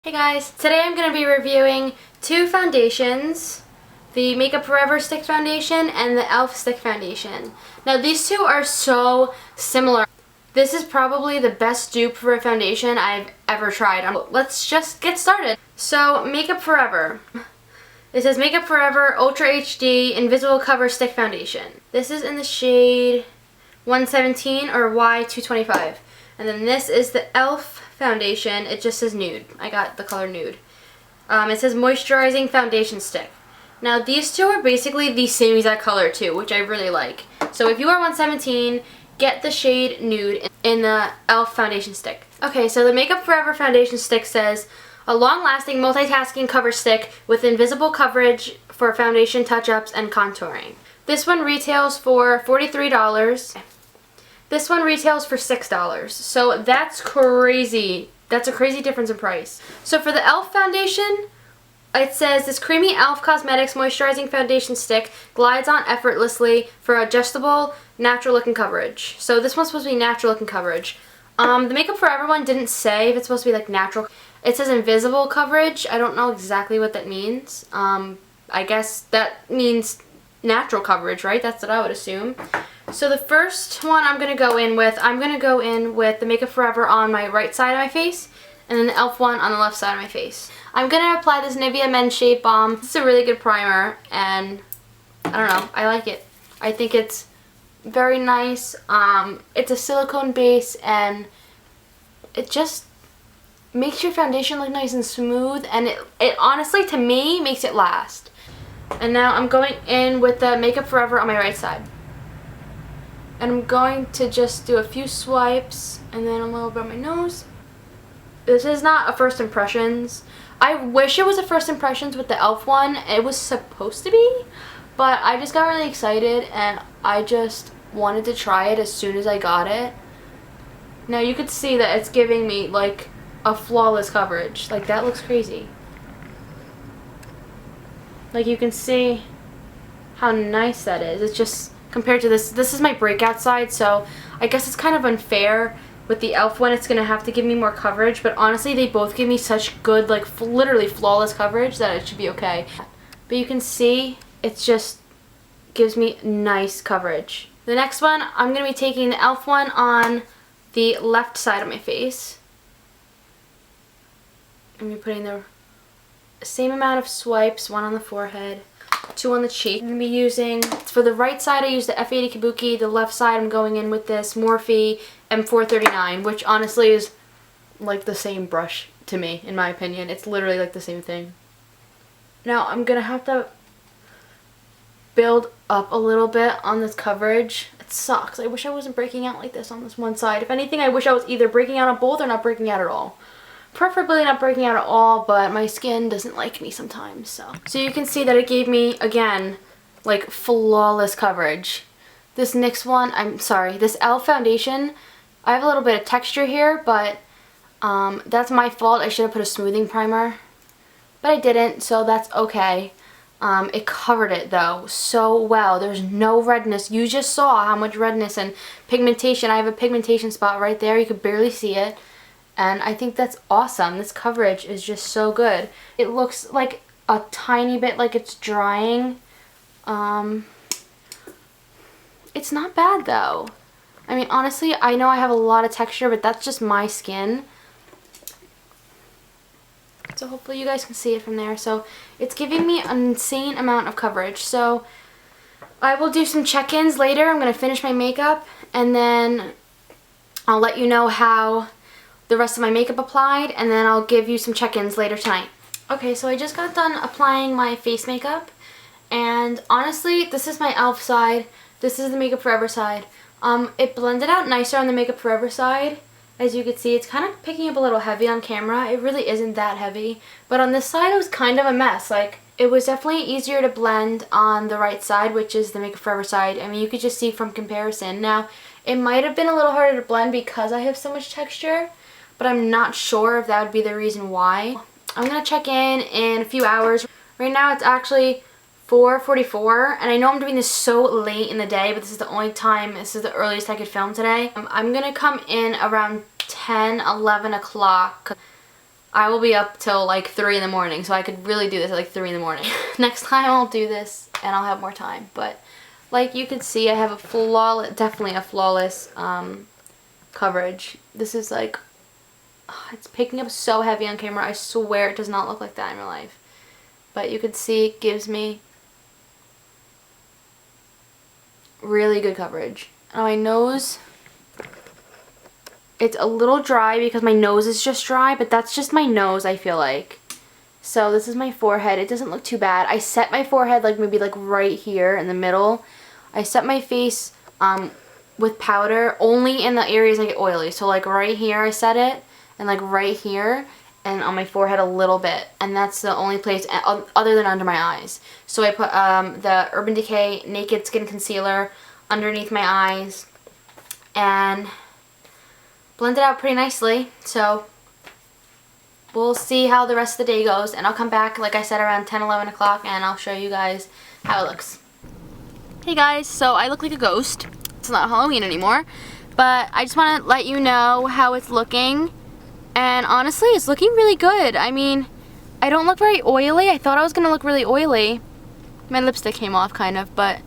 Hey guys, today I'm going to be reviewing two foundations, the Makeup Forever Stick Foundation and the e.l.f. Stick Foundation. Now these two are so similar. This is probably the best dupe for a foundation I've ever tried. Let's just get started. So, Makeup Forever. It says Makeup Forever Ultra HD Invisible Cover Stick Foundation. This is in the shade 117 or Y225. And then this is the e.l.f. foundation. It just says nude. I got the color nude. It says moisturizing foundation stick. Now these two are basically the same exact color too, which I really like. So if you are 117, get the shade nude in the e.l.f. foundation stick. Okay, so the Makeup Forever foundation stick says a long-lasting multitasking cover stick with invisible coverage for foundation touch-ups and contouring. This one retails for $43. This one retails for $6, so that's crazy. That's a crazy difference in price. So for the e.l.f. foundation, it says this creamy e.l.f. Cosmetics moisturizing foundation stick glides on effortlessly for adjustable, natural looking coverage. So this one's supposed to be natural looking coverage. The Makeup Forever one didn't say if it's supposed to be like natural. It says invisible coverage. I don't know exactly what that means. I guess that means natural coverage, right? That's what I would assume. So the first one I'm going to go in with the Makeup Forever on my right side of my face, and then the e.l.f. one on the left side of my face. I'm going to apply this Nivea Men's Shave Balm. It's a really good primer, and I don't know, I like it. I think it's very nice. It's a silicone base, and it just makes your foundation look nice and smooth, and it honestly, to me, makes it last. And now I'm going in with the Makeup Forever on my right side. And I'm going to just do a few swipes and then a little bit on my nose. This is not a first impressions. I wish it was a first impressions with the e.l.f. one. It was supposed to be, but I just got really excited and I just wanted to try it as soon as I got it. Now you could see that it's giving me like a flawless coverage. Like that looks crazy. Like you can see how nice that is. It's just compared to this is my breakout side, so I guess it's kind of unfair. With the e.l.f. one, it's going to have to give me more coverage, but honestly, they both give me such good, like literally flawless coverage that it should be okay. But you can see, it just gives me nice coverage. The next one, I'm going to be taking the e.l.f. one on the left side of my face. I'm going to be putting the same amount of swipes, one on the forehead, two on the cheek. I'm going to be using, for the right side I use the F80 Kabuki, the left side I'm going in with this Morphe M439, which honestly is like the same brush to me, in my opinion. It's literally like the same thing. Now I'm going to have to build up a little bit on this coverage. It sucks. I wish I wasn't breaking out like this on this one side. If anything, I wish I was either breaking out on both or not breaking out at all. Preferably not breaking out at all, but my skin doesn't like me sometimes, so. So you can see that it gave me, again, like flawless coverage. This next one, this e.l.f. foundation, I have a little bit of texture here, but that's my fault. I should have put a smoothing primer, but I didn't, so that's okay. It covered it though so well. There's no redness. You just saw how much redness and pigmentation. I have a pigmentation spot right there. You could barely see it. And I think that's awesome. This coverage is just so good. It looks like a tiny bit like it's drying. It's not bad though. I mean, honestly, I know I have a lot of texture, but that's just my skin. So hopefully you guys can see it from there. So it's giving me an insane amount of coverage. So I will do some check-ins later. I'm going to finish my makeup and then I'll let you know how the rest of my makeup applied, and then I'll give you some check-ins later tonight. Okay, so I just got done applying my face makeup, and honestly, this is my e.l.f. side, this is the Makeup Forever side. It blended out nicer on the Makeup Forever side. As you can see, it's kind of picking up a little heavy on camera. It really isn't that heavy, but on this side, it was kind of a mess. Like, it was definitely easier to blend on the right side, which is the Makeup Forever side. I mean, you could just see from comparison. Now, it might have been a little harder to blend because I have so much texture, but I'm not sure if that would be the reason why. I'm going to check in a few hours. Right now it's actually 4:44, and I know I'm doing this so late in the day, but this is the earliest I could film today. I'm going to come in around 10, 11 o'clock. I will be up till like 3 in the morning, so I could really do this at like 3 in the morning. Next time I'll do this and I'll have more time. But like you can see, I have a flawless, definitely a flawless coverage. This is like, it's picking up so heavy on camera. I swear it does not look like that in real life. But you can see it gives me really good coverage. Now my nose, it's a little dry because my nose is just dry, but that's just my nose, I feel like. So this is my forehead. It doesn't look too bad. I set my forehead like maybe like right here in the middle. I set my face with powder only in the areas I get oily. So like right here I set it, and like right here, and on my forehead a little bit. And that's the only place other than under my eyes. So I put the Urban Decay Naked Skin Concealer underneath my eyes and blend it out pretty nicely. So we'll see how the rest of the day goes, and I'll come back, like I said, around 10, 11 o'clock, and I'll show you guys how it looks. Hey guys, so I look like a ghost. It's not Halloween anymore, but I just want to let you know how it's looking, and honestly, it's looking really good. I mean, I don't look very oily. I thought I was going to look really oily. My lipstick came off kind of, but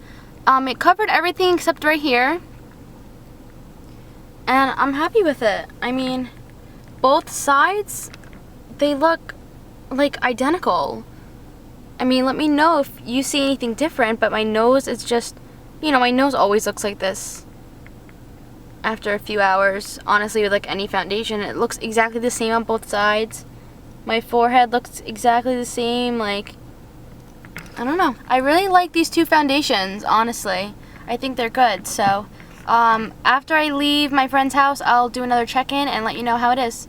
it covered everything except right here. And I'm happy with it. I mean, both sides, they look like identical. I mean, let me know if you see anything different, but my nose is just, you know, my nose always looks like this after a few hours. Honestly, with like any foundation, it looks exactly the same on both sides. My forehead looks exactly the same, like, I don't know. I really like these two foundations, honestly. I think they're good, so after I leave my friend's house, I'll do another check-in and let you know how it is.